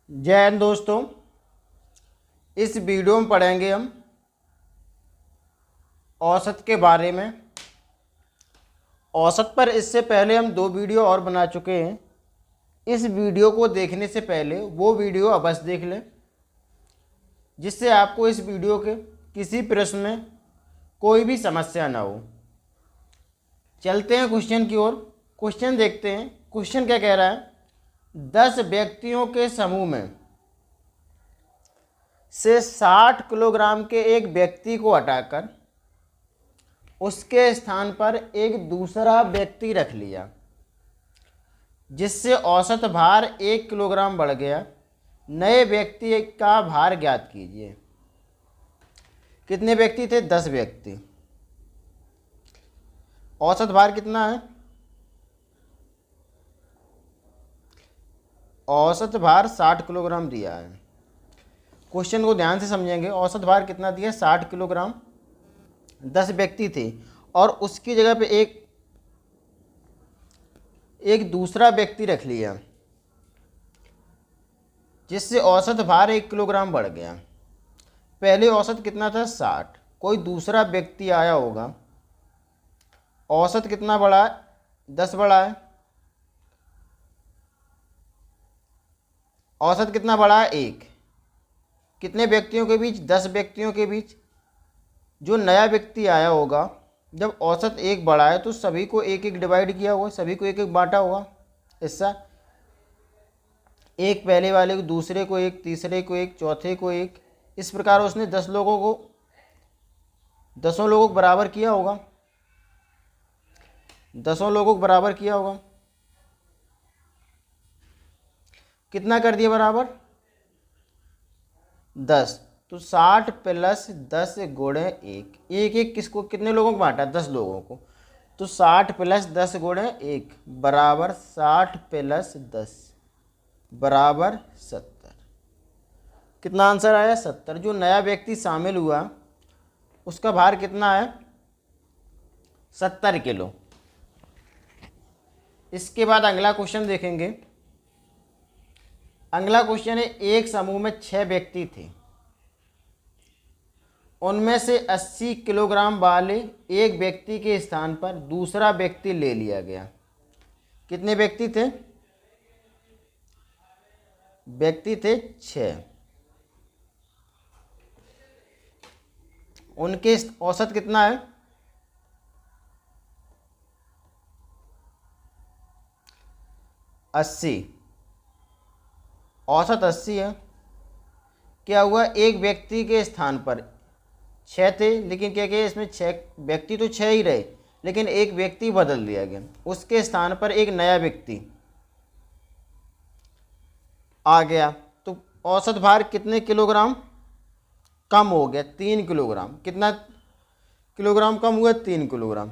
जय हिंद दोस्तों। इस वीडियो में पढ़ेंगे हम औसत के बारे में। औसत पर इससे पहले हम 2 वीडियो और बना चुके हैं। इस वीडियो को देखने से पहले वो वीडियो अवश्य देख लें, जिससे आपको इस वीडियो के किसी प्रश्न में कोई भी समस्या ना हो। चलते हैं क्वेश्चन की ओर। क्वेश्चन देखते हैं। क्वेश्चन क्या कह रहा है? 10 व्यक्तियों के समूह में से 60 किलोग्राम के एक व्यक्ति को हटाकर उसके स्थान पर एक दूसरा व्यक्ति रख लिया, जिससे औसत भार 1 किलोग्राम बढ़ गया। नए व्यक्ति का भार ज्ञात कीजिए। कितने व्यक्ति थे? 10 व्यक्ति। औसत भार कितना है? औसत भार 60 किलोग्राम दिया है। क्वेश्चन को ध्यान से समझेंगे। औसत भार कितना दिया? 60 किलोग्राम। 10 व्यक्ति थे और उसकी जगह पे एक दूसरा व्यक्ति रख लिया, जिससे औसत भार 1 किलोग्राम बढ़ गया। पहले औसत कितना था? 60। कोई दूसरा व्यक्ति आया होगा, औसत कितना बढ़ा है? 10 बढ़ा है। औसत कितना बढ़ा है? 1। कितने व्यक्तियों के बीच? 10 व्यक्तियों के बीच। जो नया व्यक्ति आया होगा, जब औसत 1 बढ़ा है तो सभी को 1-1 डिवाइड किया होगा, सभी को 1-1 बांटा होगा हिस्सा। एक पहले वाले को, दूसरे को 1, तीसरे को 1, चौथे को 1। इस प्रकार उसने 10 लोगों को बराबर किया होगा। 10 लोगों को बराबर किया होगा। कितना कर दिया बराबर? 10। तो 60 प्लस 10 गुणे 1। 1-1 किसको, कितने लोगों को बांटा? 10 लोगों को। तो 60 प्लस 10 गुणे 1 बराबर 60 प्लस 10 बराबर 70। कितना आंसर आया? 70। जो नया व्यक्ति शामिल हुआ उसका भार कितना है? 70 किलो। इसके बाद अगला क्वेश्चन देखेंगे। अगला क्वेश्चन है, एक समूह में 6 व्यक्ति थे। उनमें से 80 किलोग्राम वाले एक व्यक्ति के स्थान पर दूसरा व्यक्ति ले लिया गया। कितने व्यक्ति थे? व्यक्ति थे 6। उनके औसत कितना है? 80। औसत 80 है। क्या हुआ? एक व्यक्ति के स्थान पर 6 थे, लेकिन क्या किया इसमें? 6 व्यक्ति तो 6 ही रहे, लेकिन एक व्यक्ति बदल दिया गया। उसके स्थान पर एक नया व्यक्ति आ गया, तो औसत भार कितने किलोग्राम कम हो गया? 3 किलोग्राम। कितना किलोग्राम कम हुआ? 3 किलोग्राम।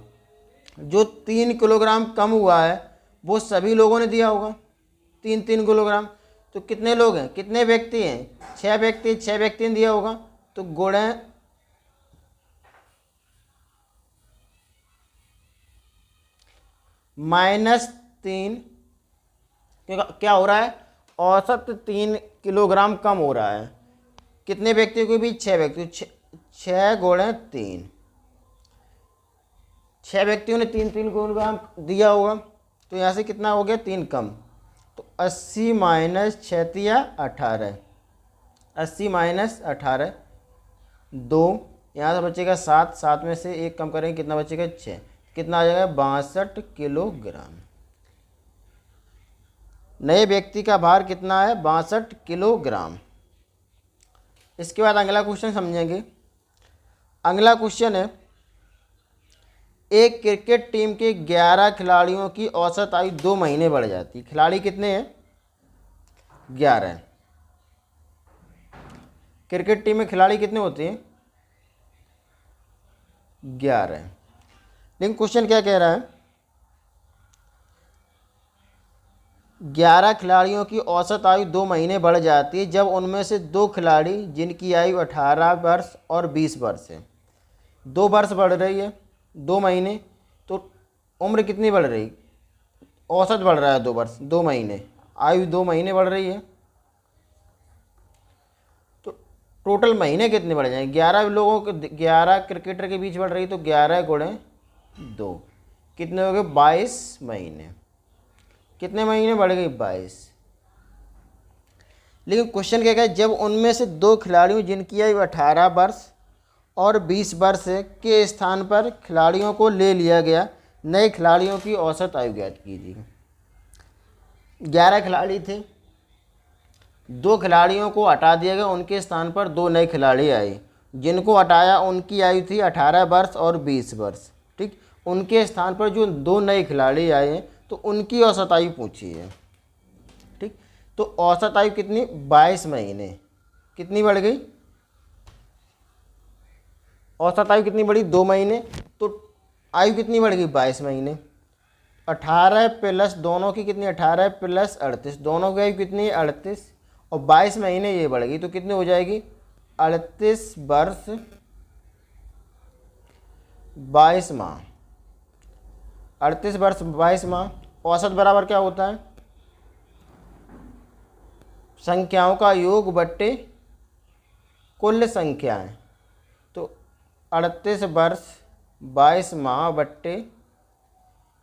जो 3 किलोग्राम कम हुआ है वो सभी लोगों ने दिया होगा, 3-3 किलोग्राम। तो कितने लोग हैं, कितने व्यक्ति हैं? 6 व्यक्ति। 6 व्यक्ति ने दिया होगा, तो गुणे -3। क्या हो रहा है? औसत 3 किलोग्राम कम हो रहा है। कितने व्यक्तियों के बीच? 6 व्यक्ति। 6 गुणे 3। 6 व्यक्तियों ने 3-3 किलोग्राम दिया होगा, तो यहाँ से कितना हो गया? 3 कम। तो 80 माइनस 6 18। 80 माइनस 18 2। यहाँ से बचेगा 7। 7 में से 1 कम करेंगे, कितना बचेगा? 6। कितना आ जाएगा? 62 किलोग्राम। नए व्यक्ति का भार कितना है? 62 किलोग्राम। इसके बाद अगला क्वेश्चन समझेंगे। अगला क्वेश्चन है, एक क्रिकेट टीम के 11 खिलाड़ियों की औसत आयु 2 महीने बढ़ जाती है। खिलाड़ी कितने हैं? 11। क्रिकेट टीम में खिलाड़ी कितने होते हैं? 11। लेकिन क्वेश्चन क्या कह रहा है? 11 खिलाड़ियों की औसत आयु 2 महीने बढ़ जाती है जब उनमें से 2 खिलाड़ी, जिनकी आयु 18 वर्ष और 20 वर्ष है, 2 वर्ष बढ़ रही है, 2 महीने, तो उम्र कितनी बढ़ रही? औसत बढ़ रहा है 2 वर्ष, 2 महीने, आयु 2 महीने बढ़ रही है। टोटल महीने कितने बढ़ जाएंगे, 11 लोगों के 11 क्रिकेटर के बीच बढ़ रही तो 11 गुणे 2 कितने हो गए 22 महीने। कितने महीने बढ़ गई 22। लेकिन क्वेश्चन क्या है, जब उनमें से 2 खिलाड़ियों जिनकी आयु 18 वर्ष और 20 वर्ष के स्थान पर खिलाड़ियों को ले लिया गया, नए खिलाड़ियों की औसत आयु ज्ञात कीजिए। 11 खिलाड़ी थे, 2 खिलाड़ियों को हटा दिया गया, उनके स्थान पर 2 नए खिलाड़ी आए। जिनको हटाया उनकी आयु थी 18 वर्ष और 20 वर्ष, ठीक। उनके स्थान पर जो 2 नए खिलाड़ी आए तो उनकी औसत आयु पूछी है, ठीक। तो औसत आयु कितनी 22 महीने। कितनी बढ़ गई औसत आयु, कितनी बढ़ी 2 महीने, तो आयु कितनी बढ़ गई 22 महीने। 18 प्लस दोनों की कितनी 18 प्लस 38, दोनों की आयु कितनी 38 और 22 महीने ये बढ़ गई तो कितनी हो जाएगी 38 वर्ष 22 माह। 38 वर्ष 22 माह। औसत बराबर क्या होता है, संख्याओं का योग बट्टे कुल संख्याएं। तो 38 वर्ष 22 माह बट्टे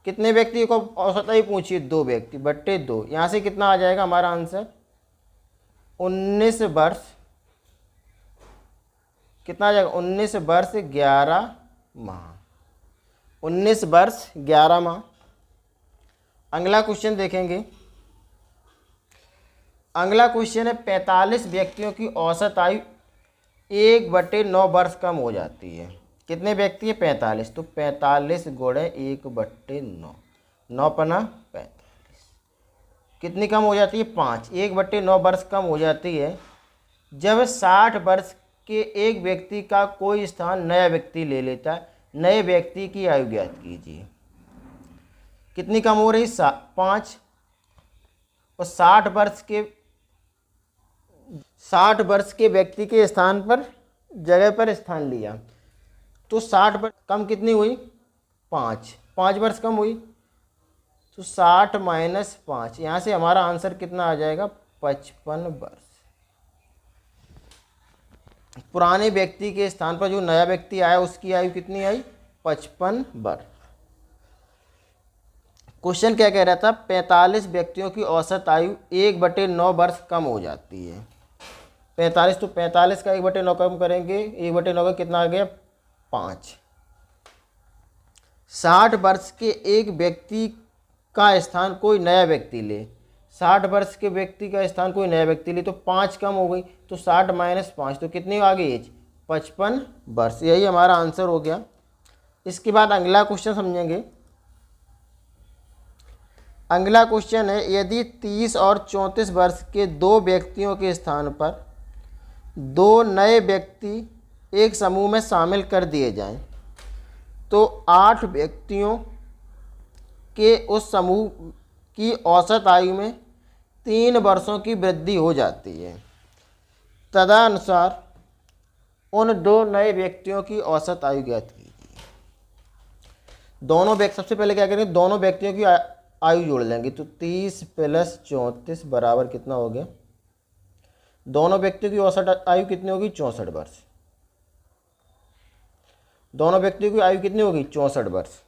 कितने व्यक्ति को औसत आयु पूछिए 2 व्यक्ति बट्टे 2। यहाँ से कितना आ जाएगा हमारा आंसर 19 वर्ष। कितना आ जाएगा 19 वर्ष 11 माह। 19 वर्ष 11 माह। अगला क्वेश्चन देखेंगे। अगला क्वेश्चन है 45 व्यक्तियों की औसत आयु 1/9 वर्ष कम हो जाती है। कितने व्यक्ति है 45, तो 45 गुणे 1/9, 9 पना 45, कितनी कम हो जाती है 5। 1/9 वर्ष कम हो जाती है जब 60 वर्ष के एक व्यक्ति का कोई स्थान नया व्यक्ति ले लेता है। नए व्यक्ति की आयु ज्ञात कीजिए। कितनी कम हो रही 5 और 60 वर्ष के व्यक्ति के स्थान पर जगह पर स्थान लिया तो 60 वर्ष कम कितनी हुई 5 वर्ष कम हुई तो 60 माइनस 5, यहाँ से हमारा आंसर कितना आ जाएगा 55 वर्ष। पुराने व्यक्ति के स्थान पर जो नया व्यक्ति आया उसकी आयु कितनी आई 55 वर्ष। क्वेश्चन क्या कह रहा था 45 व्यक्तियों की औसत आयु 1/9 वर्ष कम हो जाती है। 45 तो 45 का 1/9 कम करेंगे, 1/9 का कितना आ गया 5। 60 वर्ष के एक व्यक्ति का स्थान कोई नया व्यक्ति ले, 60 वर्ष के व्यक्ति का स्थान कोई नया व्यक्ति ले तो 5 कम हो गई तो 60 माइनस 5 तो कितनी आ गई एज 55 वर्ष। यही हमारा आंसर हो गया। इसके बाद अगला क्वेश्चन समझेंगे। अगला क्वेश्चन है यदि 30 और 34 वर्ष के 2 व्यक्तियों के स्थान पर 2 नए व्यक्ति एक समूह में शामिल कर दिए जाएं तो 8 व्यक्तियों के उस समूह की औसत आयु में 3 वर्षों की वृद्धि हो जाती है। तदनुसार उन 2 नए व्यक्तियों की औसत आयु ज्ञात कीजिए। दोनों व्यक्ति, सबसे पहले क्या करेंगे दोनों व्यक्तियों की आयु जोड़ लेंगे तो 30 प्लस 34 बराबर कितना हो गया, दोनों व्यक्तियों की औसत आयु कितनी होगी 64 वर्ष। दोनों व्यक्तियों की आयु कितनी होगी 64 वर्ष।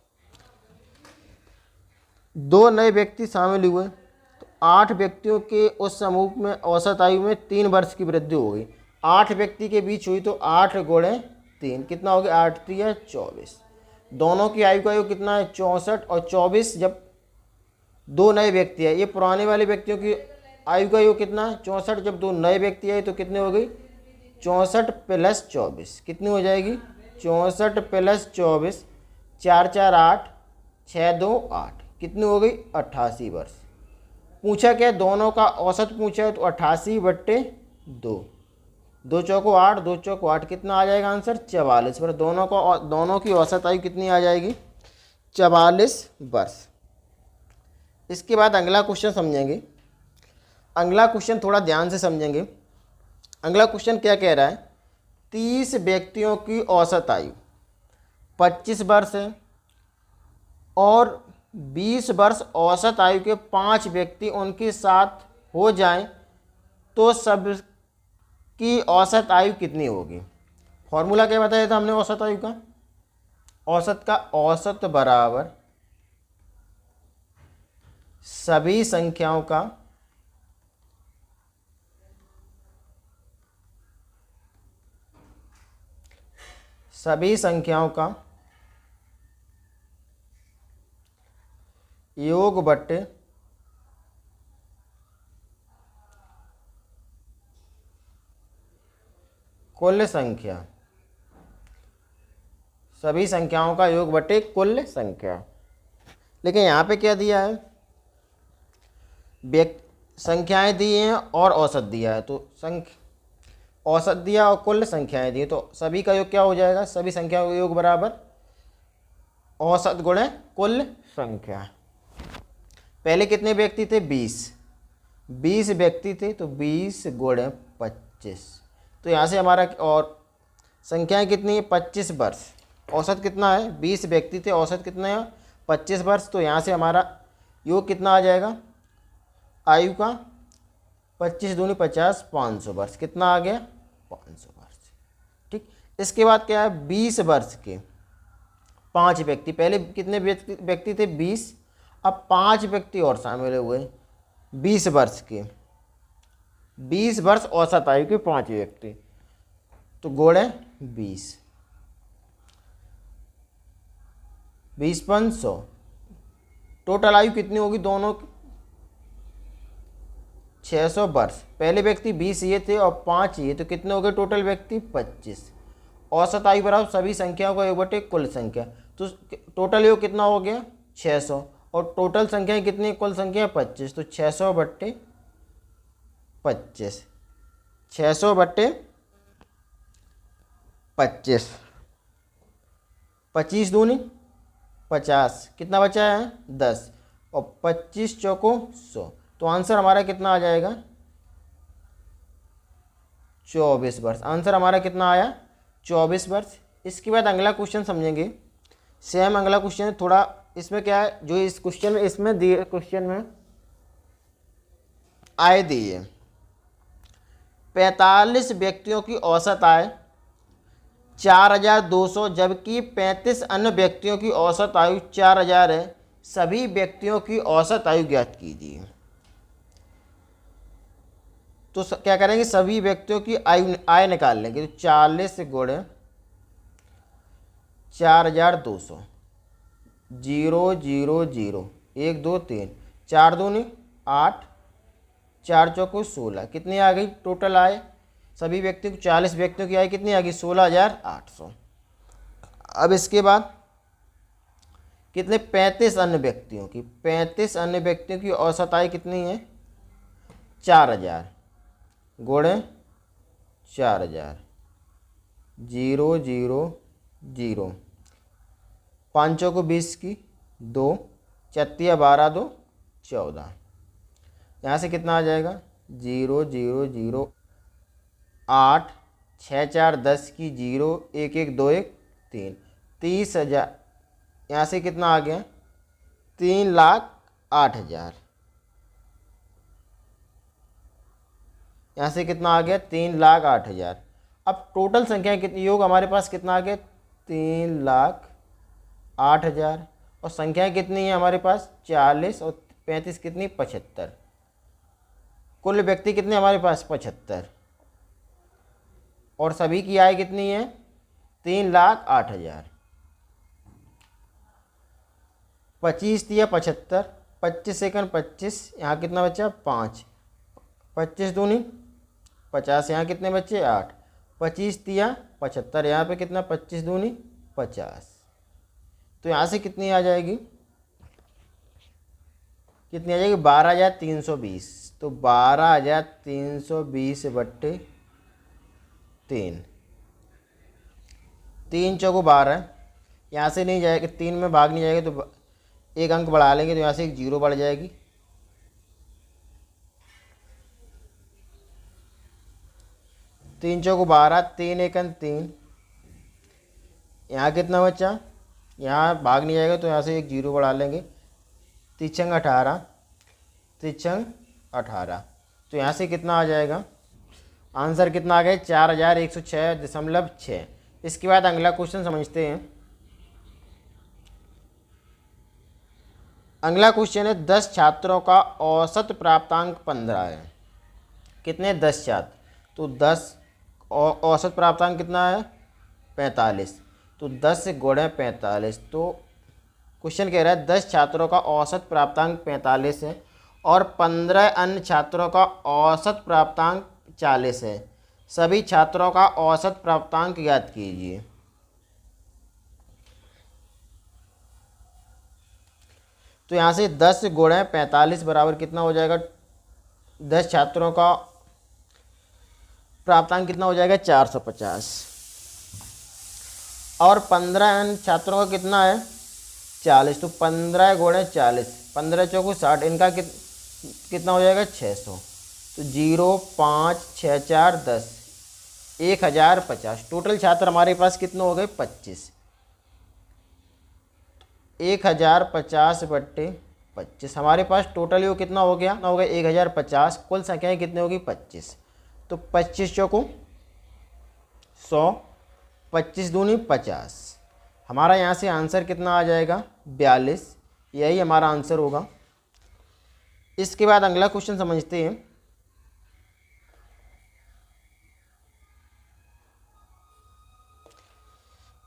2 नए व्यक्ति शामिल हुए तो 8 व्यक्तियों के उस समूह में औसत आयु में 3 वर्ष की वृद्धि हो गई। 8 व्यक्ति के बीच हुई तो 8 गुणे 3 कितना हो गया 8 3 24। दोनों की आयु का योग कितना है 64 और 24। जब 2 नए व्यक्ति है, ये पुराने वाले व्यक्तियों की आयु का योग कितना है 64। जब 2 नए व्यक्ति आए तो कितने हो गई 64 प्लस 24 कितनी हो जाएगी 64 प्लस 24, 4 4 8, 6 2 8 कितनी हो गई 88 वर्ष। पूछा क्या दोनों का औसत पूछा है तो 88/2, 2 चौको 8, 2 चौको 8 कितना आ जाएगा आंसर 44 वर्ष। दोनों की औसत आयु कितनी आ जाएगी 44 वर्ष। इसके बाद अगला क्वेश्चन समझेंगे। अगला क्वेश्चन थोड़ा ध्यान से समझेंगे। अगला क्वेश्चन क्या कह रहा है 30 व्यक्तियों की औसत आयु 25 वर्ष है और 20 वर्ष औसत आयु के 5 व्यक्ति उनके साथ हो जाएं तो कि औसत आयु कितनी होगी। फॉर्मूला क्या बताया था हमने औसत आयु का? औसत का औसत बराबर सभी संख्याओं का योग बट्टे कुल संख्या। सभी संख्याओं का योग बटे कुल संख्या। लेकिन यहाँ पे क्या दिया है? संख्याएं दी हैं और औसत दिया है। तो औसत दिया और कुल संख्याएं दी, तो सभी का योग क्या हो जाएगा? सभी संख्याओं का योग बराबर औसत गुणे कुल संख्या। पहले कितने व्यक्ति थे? 20 व्यक्ति थे, तो 20 गुणे 25। तो यहाँ से हमारा और संख्याएं कितनी है? 25 वर्ष। औसत कितना है? 20 व्यक्ति थे, औसत कितना है? 25 वर्ष। तो यहाँ से हमारा योग कितना आ जाएगा आयु का? 25 दूनी 50, 500 वर्ष। कितना आ गया? 500 वर्ष। ठीक। इसके बाद क्या है? 20 वर्ष के 5 व्यक्ति। पहले कितने व्यक्ति थे? 20। अब 5 व्यक्ति और शामिल हुए 20 वर्ष के। 20 वर्ष औसत आयु के 5 व्यक्ति, तो गुणे 20। 20 5 100। टोटल आयु कितनी होगी दोनों की? 600 वर्ष। पहले व्यक्ति 20 ये थे और 5 ये, तो कितने हो गए टोटल व्यक्ति? 25। औसत आयु बराबर सभी संख्याओं का योग बटे कुल संख्या। तो टोटल योग कितना हो गया? 600। और टोटल संख्याएं कितनी? कुल संख्या 25। तो 600 बट्टे 25। 600 बट्टे 25। 25 दूनी 50। कितना बचा है? 10। और 25 चौको 100। तो आंसर हमारा कितना आ जाएगा? 24 वर्ष। आंसर हमारा कितना आया? 24 वर्ष। इसके बाद अगला क्वेश्चन समझेंगे। सेम अगला क्वेश्चन थोड़ा, इसमें क्या है जो इस क्वेश्चन में इसमें दिए क्वेश्चन में आय दी है। 45 व्यक्तियों की औसत आय 4200, जबकि 35 अन्य व्यक्तियों की औसत आयु 4000 है। सभी व्यक्तियों की औसत आयु ज्ञात कीजिए। तो क्या करेंगे? सभी व्यक्तियों की आय निकाल लेंगे। तो 40 गुणे 4200, 0 0 0 1 2 3, 4 दूनी 8, 4 चौको 16। कितनी आ गई टोटल आय? सभी व्यक्तियों की 40 व्यक्तियों की आय कितनी आ गई? 16800। अब इसके बाद कितने? 35 अन्य व्यक्तियों की। 35 अन्य व्यक्तियों की औसत आय कितनी है? 4000 गुणे 4000, 0 0 0, 5 को 20 की 2, 4 12 2 14। यहाँ से कितना आ जाएगा? 0 0 0 8, 6 4 10 की 0 1 1 2 1 3, 30,000। यहाँ से कितना आ गया? 3,08,000। यहाँ से कितना आ गया? 3,08,000। अब टोटल संख्या कितनी योग हमारे पास कितना आ गया? 3,08,000। और संख्याएं कितनी है हमारे पास? 40 और 35 कितनी? 75। कुल व्यक्ति कितने हमारे पास? 75। और सभी की आय कितनी है? 3,08,000। 25 दिया 75, 25 सेकंड 25। यहाँ कितना बचा? 5। 25 दूनी 50। यहाँ कितने बच्चे? 8। 25 दिया 75। यहाँ पे कितना? 25 दूनी 50। तो यहाँ से कितनी आ जाएगी? कितनी आ जाएगी? 12,320। तो 12,320 बट्टे 3, 3 चौको 12। यहाँ से नहीं जाएगा, 3 में भाग नहीं जाएगा, तो एक अंक बढ़ा लेंगे, तो यहाँ से एक 0 बढ़ जाएगी। 3 चौको 12, 3 एकन 3। यहाँ कितना बचा? यहाँ भाग नहीं जाएगा, तो यहाँ से एक 0 बढ़ा लेंगे। 3 18, 3 18। तो यहाँ से कितना आ जाएगा? आंसर कितना आ गया 4106.6। इसके बाद अगला क्वेश्चन समझते हैं। अगला क्वेश्चन है 10 छात्रों का औसत प्राप्तांक 15 है। कितने 10 छात्र, तो 10 औसत प्राप्तांक कितना है 45, तो 10 से गुणे 45। तो क्वेश्चन कह रहा है 10 छात्रों का औसत प्राप्तांक 45 है और 15 अन्य छात्रों का औसत प्राप्तांक 40 है। सभी छात्रों का औसत प्राप्तांक ज्ञात कीजिए। तो यहाँ से 10 गुणे 45 बराबर कितना हो जाएगा, 10 छात्रों का प्राप्तांक कितना हो जाएगा 450 और 15 अन्य छात्रों का कितना है 40। तो 15 गुणे 40, 15 चौको 60, इनका कितना हो जाएगा 600। तो 0 5 6 4 10, 1050। टोटल छात्र हमारे पास कितने हो गए 25। 1050 बट्टे 25, हमारे पास टोटल यो कितना हो गया 1050। कुल संख्याएं कितनी होगी 25। तो 25 चौको 100, 25 दूनी 50। हमारा यहाँ से आंसर कितना आ जाएगा 42। यही हमारा आंसर होगा। इसके बाद अगला क्वेश्चन समझते हैं।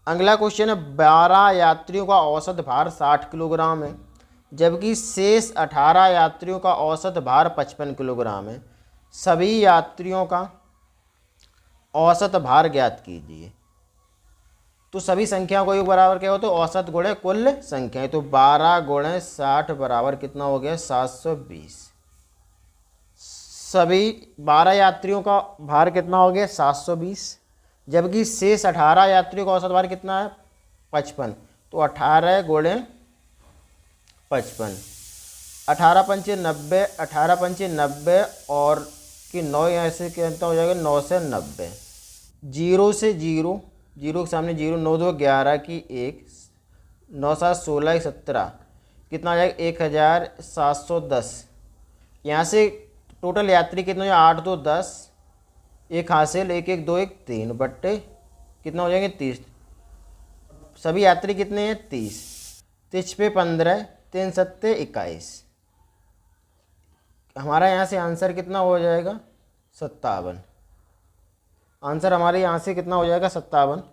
अगला क्वेश्चन है 12 यात्रियों का औसत भार 60 किलोग्राम है, जबकि शेष 18 यात्रियों का औसत भार 55 किलोग्राम है। सभी यात्रियों का औसत भार ज्ञात कीजिए। तो सभी संख्याओं को एक बराबर क्या हो, तो औसत गुणे कुल संख्या। तो 12 गुणे 60 बराबर कितना हो गया 720। सभी 12 यात्रियों का भार कितना हो गया 720, जबकि शेष 18 यात्रियों का औसत भार कितना है 55। तो 18 गुणे 55, 18 पंचे 90, 18 पंचे 90 और कि 9 यहाँ से कितना हो जाएगा 9 से 90। 0 से 0, 0 के सामने 0, 9 2 11 की 1, 9 7 16 17, कितना आ जाएगा 1710। यहाँ से टोटल यात्री कितने हो 8 2 10, 1 हासिल 1 1 2 1 3 बट्टे कितना हो जाएंगे 30। सभी यात्री कितने हैं 30, 30 पे 15, 3 7 21। हमारा यहाँ से आंसर कितना हो जाएगा 57। आंसर हमारे यहाँ से कितना हो जाएगा 57।